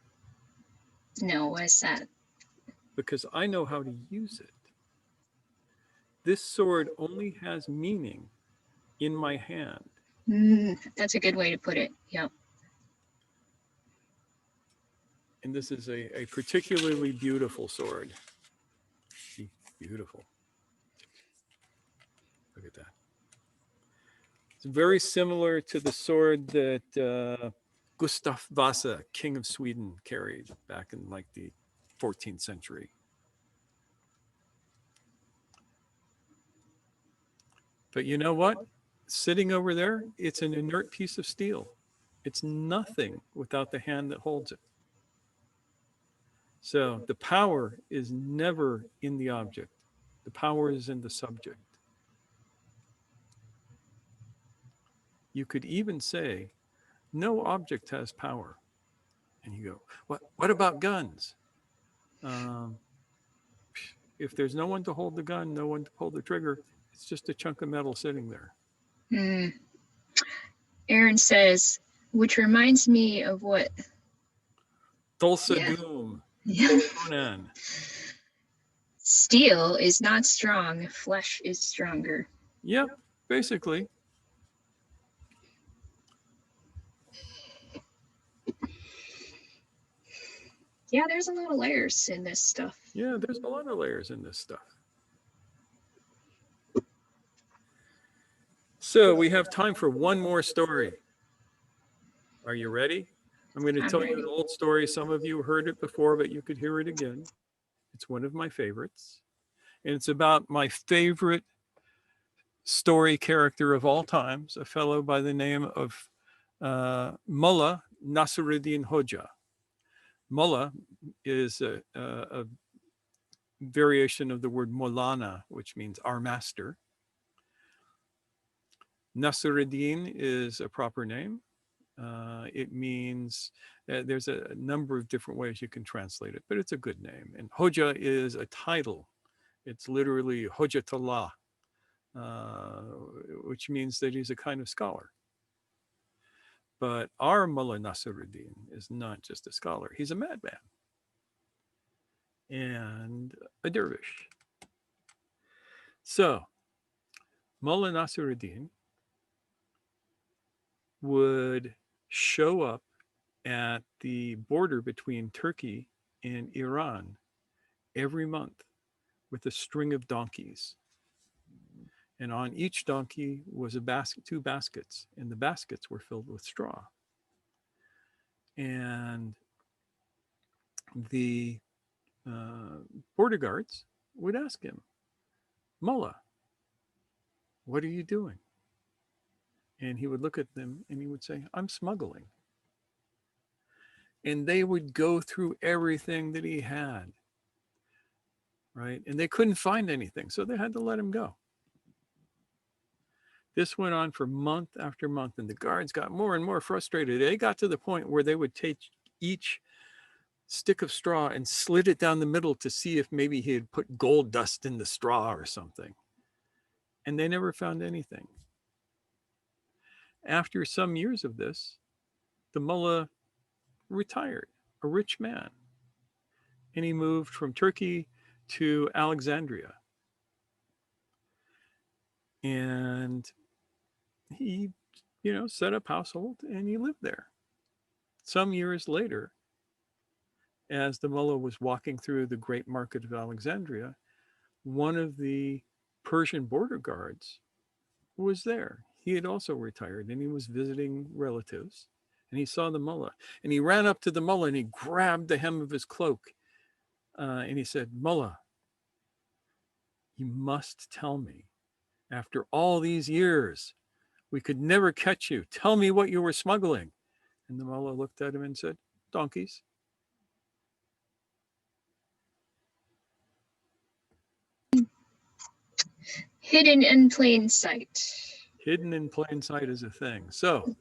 No, what's that? Because I know how to use it. This sword only has meaning in my hand. Mm, that's a good way to put it. Yep. And this is a particularly beautiful sword. Beautiful. Look at that. It's very similar to the sword that Gustav Vasa, King of Sweden, carried back in like the 14th century. But you know what? Sitting over there, it's an inert piece of steel. It's nothing without the hand that holds it. So the power is never in the object. The power is in the subject. You could even say, no object has power. And you go, what about guns? If there's no one to hold the gun, no one to pull the trigger, it's just a chunk of metal sitting there. Mm. Aaron says, which reminds me of what? Tulsa Yeah. Doom. Yeah. Conan. Steel is not strong, flesh is stronger. Yep, basically. Yeah, there's a lot of layers in this stuff. Yeah, there's a lot of layers in this stuff. So we have time for one more story. Are you ready? I'm going to tell you an old story. Some of you heard it before, but you could hear it again. It's one of my favorites. And it's about my favorite story character of all times, a fellow by the name of Mullah Nasruddin Hoja. Mullah is a variation of the word Molana, which means our master. Nasruddin is a proper name, It means, there's a number of different ways you can translate it, but it's a good name. And Hoja is a title. It's literally Hojatullah, which means that he's a kind of scholar. But our Mullah Nasruddin is not just a scholar, he's a madman and a dervish. So Mullah Nasruddin would show up at the border between Turkey and Iran every month with a string of donkeys. And on each donkey was a basket, 2 baskets, and the baskets were filled with straw. And the border guards would ask him, Mullah, what are you doing? And he would look at them and he would say, I'm smuggling. And they would go through everything that he had, right? And they couldn't find anything, so they had to let him go. This went on for month after month, and the guards got more and more frustrated. They got to the point where they would take each stick of straw and slit it down the middle to see if maybe he had put gold dust in the straw or something. And they never found anything. After some years of this, the mullah retired, a rich man, and he moved from Turkey to Alexandria. And he, set up household and he lived there. Some years later, as the mullah was walking through the great market of Alexandria, one of the Persian border guards was there. He had also retired and he was visiting relatives, and he saw the mullah and he ran up to the mullah and he grabbed the hem of his cloak and he said, Mullah, you must tell me, after all these years, we could never catch you. Tell me what you were smuggling. And the mullah looked at him and said, donkeys. Hidden in plain sight. Hidden in plain sight is a thing. So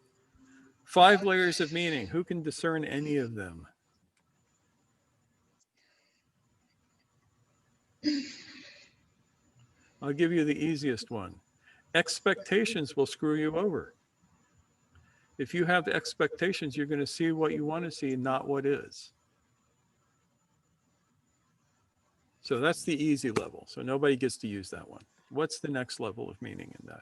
5 layers of meaning. Who can discern any of them? I'll give you the easiest one. Expectations will screw you over. If you have expectations, you're going to see what you want to see, not what is. So that's the easy level. So nobody gets to use that one. What's the next level of meaning in that?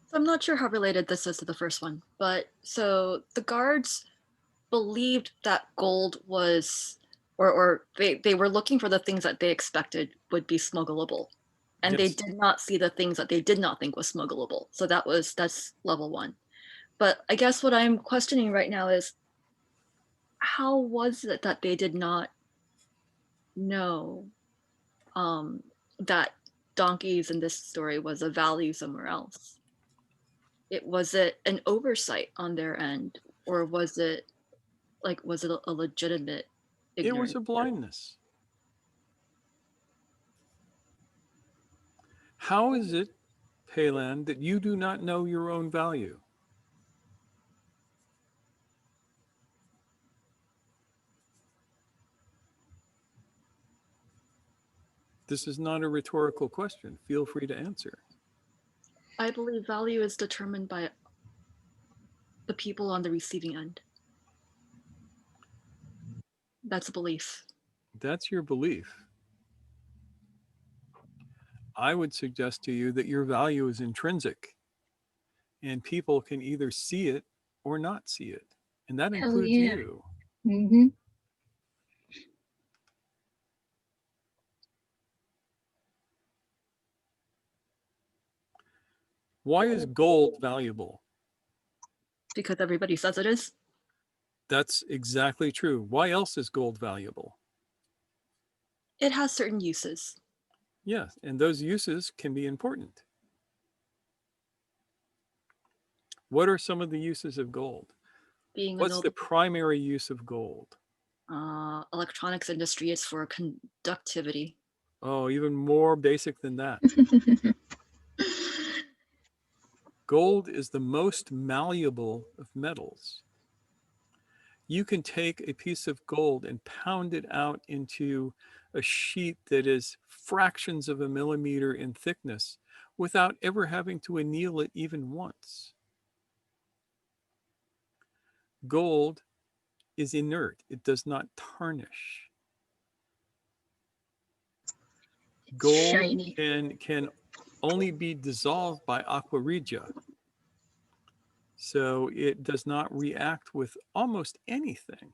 So I'm not sure how related this is to the first one, but so the guards believed that gold was, or they were looking for the things that they expected would be smuggleable. And Yes. they did not see the things that they did not think was smuggleable. So that's level 1. But I guess what I'm questioning right now is, how was it that they did not know that donkeys in this story was a value somewhere else? Was it an oversight on their end, or was it a legitimate ignorance? It was a blindness. How is it, Phelan, that you do not know your own value? This is not a rhetorical question. Feel free to answer. I believe value is determined by the people on the receiving end. That's a belief. That's your belief. I would suggest to you that your value is intrinsic, and people can either see it or not see it. And that Hell includes yeah. you. Mm-hmm. Why is gold valuable? Because everybody says it is. That's exactly true. Why else is gold valuable? It has certain uses. Yes, and those uses can be important. What are some of the uses of gold? being a What's the noble. primary use of gold? Electronics industry is for conductivity. Oh, even more basic than that. Gold is the most malleable of metals. You can take a piece of gold and pound it out into a sheet that is fractions of a millimeter in thickness without ever having to anneal it even once. Gold is inert, it does not tarnish. Gold Shiny. can only be dissolved by aqua regia. So it does not react with almost anything.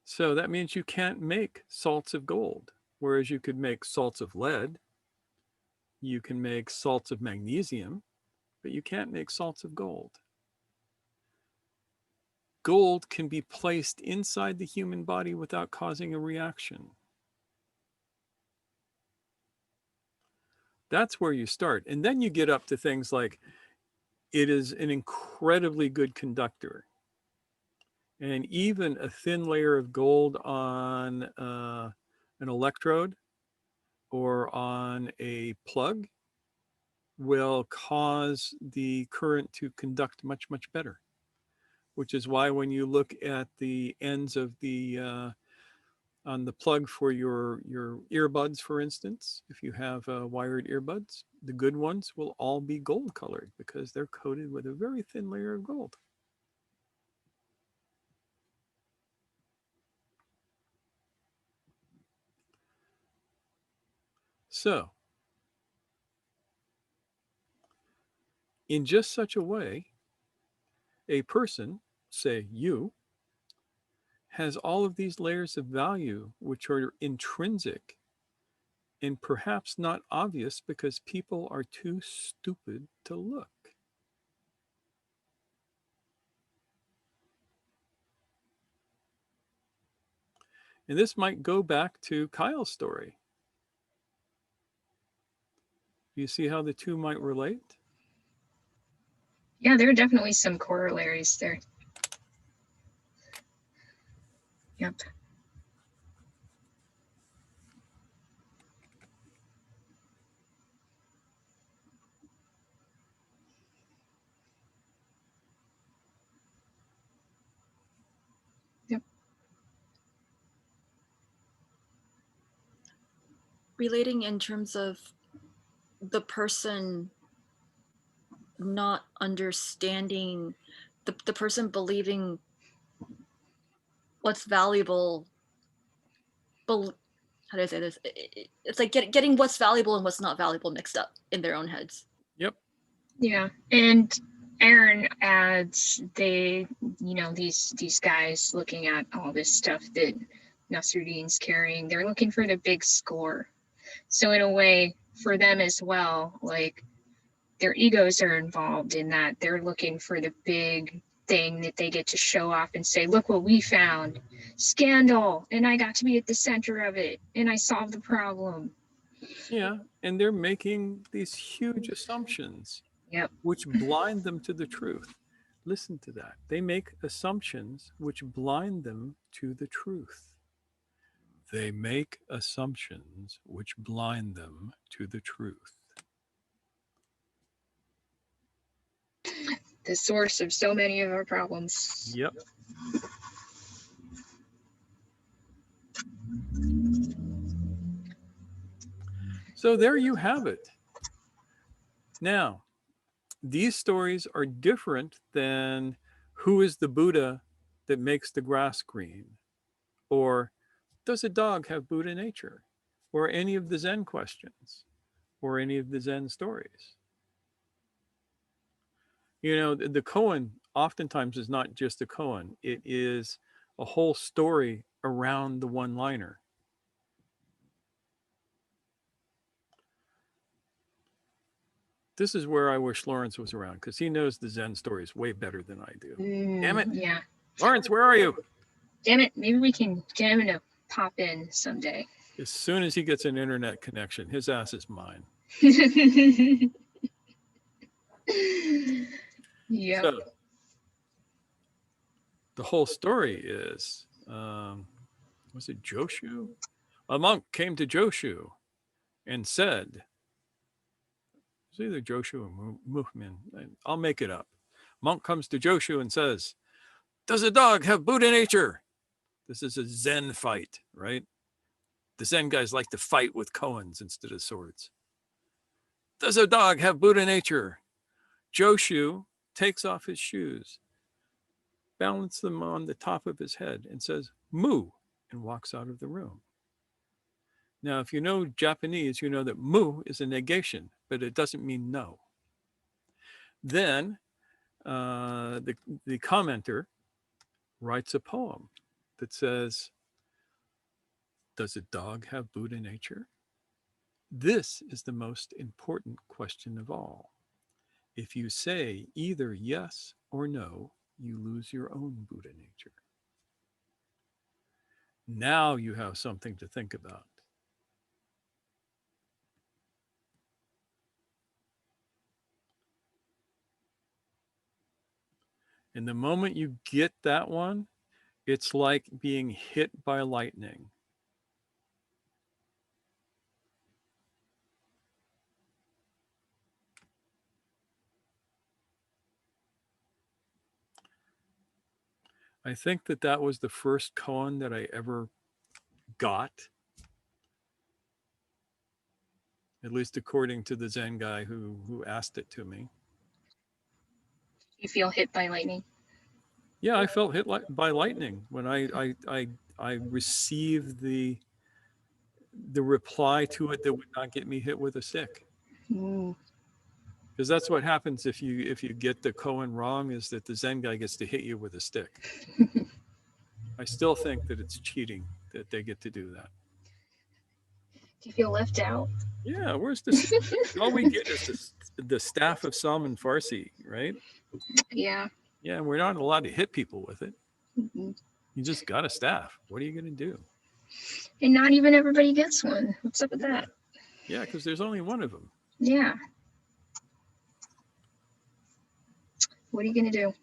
So that means you can't make salts of gold, whereas you could make salts of lead, you can make salts of magnesium, but you can't make salts of gold. Gold can be placed inside the human body without causing a reaction. That's where you start. And then you get up to things like it is an incredibly good conductor. And even a thin layer of gold on an electrode or on a plug will cause the current to conduct much, much better, which is why when you look at the ends of the on the plug for your earbuds, for instance, if you have wired earbuds, the good ones will all be gold colored because they're coated with a very thin layer of gold. So, in just such a way, a person, say you, has all of these layers of value which are intrinsic and perhaps not obvious because people are too stupid to look. And this might go back to Kyle's story. Do you see how the two might relate? Yeah, there are definitely some corollaries there. Yep. Yep. Relating in terms of the person not understanding, the person believing what's valuable, how do I say this? It's like getting what's valuable and what's not valuable mixed up in their own heads. Yep. Yeah, and Aaron adds these guys looking at all this stuff that Nasruddin's carrying, they're looking for the big score. So in a way, for them as well, like their egos are involved in that. They're looking for the big thing that they get to show off and say, look what we found. Scandal. And I got to be at the center of it. And I solved the problem. Yeah. And they're making these huge assumptions, Yep. which blind them to the truth. Listen to that. They make assumptions which blind them to the truth. They make assumptions which blind them to the truth. The source of so many of our problems. Yep. So there you have it. Now, these stories are different than who is the Buddha that makes the grass green? Or does a dog have Buddha nature? Or any of the Zen questions? Or any of the Zen stories? You know, the koan oftentimes is not just a koan, it is a whole story around the one liner. This is where I wish Lawrence was around because he knows the Zen stories way better than I do. Damn it. Yeah. Lawrence, where are you? Damn it. Maybe we can get him to pop in someday. As soon as he gets an internet connection, his ass is mine. Yep. So the whole story is, was it Joshu? A monk came to Joshu and said, it's either Joshu or Muhmin. I'll make it up. Monk comes to Joshu and says, does a dog have Buddha nature? This is a Zen fight, right? The Zen guys like to fight with koans instead of swords. Does a dog have Buddha nature? Joshu takes off his shoes, balances them on the top of his head, and says, moo, and walks out of the room. Now, if you know Japanese, you know that moo is a negation, but it doesn't mean no. Then the commenter writes a poem that says, does a dog have Buddha nature? This is the most important question of all. If you say either yes or no, you lose your own Buddha nature. Now you have something to think about. And the moment you get that one, it's like being hit by lightning. I think that that was the first koan that I ever got, at least according to the Zen guy who asked it to me. You feel hit by lightning. Yeah, I felt hit by lightning when I received the reply to it that would not get me hit with a stick. Because that's what happens if you get the koan wrong, is that the Zen guy gets to hit you with a stick. I still think that it's cheating that they get to do that. Do you feel left out? Yeah, where's the all we get is the staff of Salman Farsi, right? Yeah. Yeah, and we're not allowed to hit people with it. Mm-mm. You just got a staff. What are you going to do? And not even everybody gets one. What's up with that? Yeah, because there's only one of them. Yeah. What are you going to do?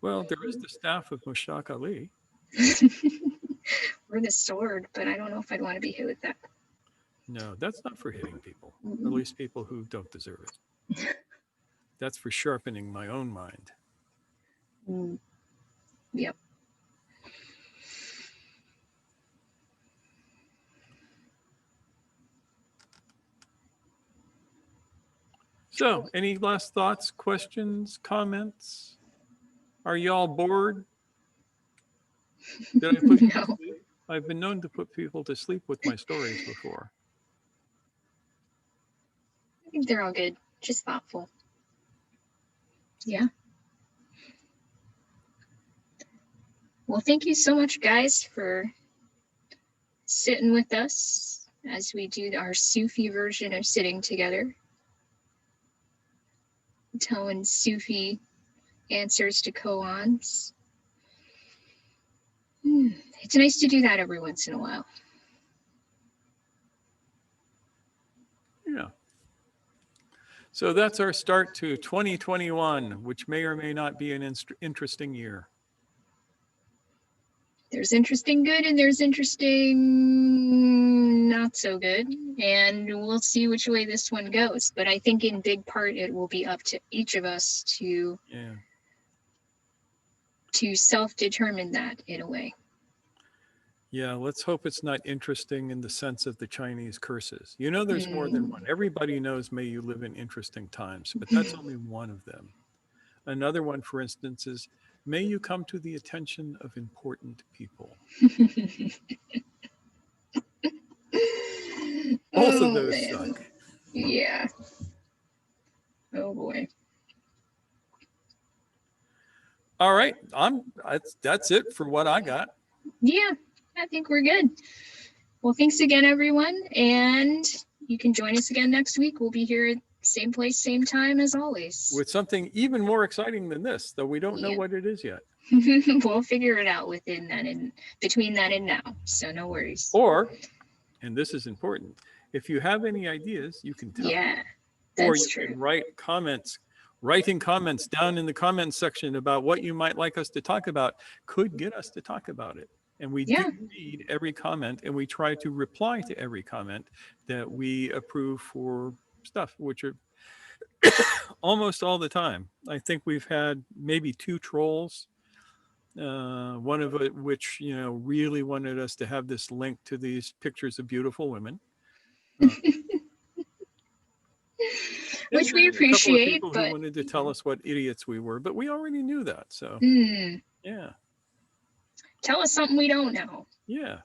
Well, there is the staff of Mushaq Ali. Or the sword, but I don't know if I'd want to be hit with that. No, that's not for hitting people, at least people who don't deserve it. That's for sharpening my own mind. Yep. So, any last thoughts, questions, comments? Are y'all bored? Did I put you to sleep? I've been known to put people to sleep with my stories before. I think they're all good. Just thoughtful. Yeah. Well, thank you so much, guys, for sitting with us as we do our Sufi version of sitting together, telling Sufi answers to koans. It's nice to do that every once in a while. Yeah. So that's our start to 2021, which may or may not be an interesting year. There's interesting good and there's interesting not so good. And we'll see which way this one goes. But I think in big part, it will be up to each of us to self-determine that in a way. Yeah, let's hope it's not interesting in the sense of the Chinese curses. You know, there's more than one. Everybody knows, may you live in interesting times, but that's only one of them. Another one, for instance, is, may you come to the attention of important people. Both of those suck. Yeah. Oh boy. All right, that's it for what I got. Yeah, I think we're good. Well, thanks again, everyone. And you can join us again next week. We'll be here at same place, same time as always. With something even more exciting than this, though we don't know what it is yet. We'll figure it out within that and between that and now. So no worries. Or and this is important, if you have any ideas, you can tell. Yeah, Or that's you true. can writing comments down in the comments section about what you might like us to talk about could get us to talk about it. And we Yeah. do read every comment, and we try to reply to every comment that we approve for stuff, which are almost all the time. I think we've had maybe 2 trolls, one of it which, you know, really wanted us to have this link to these pictures of beautiful women. Which And we then a couple of appreciate, people who but wanted to tell us what idiots we were, but we already knew that. So yeah, tell us something we don't know. yeah.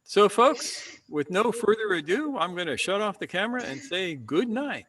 So folks, with no further ado, I'm going to shut off the camera and say good night.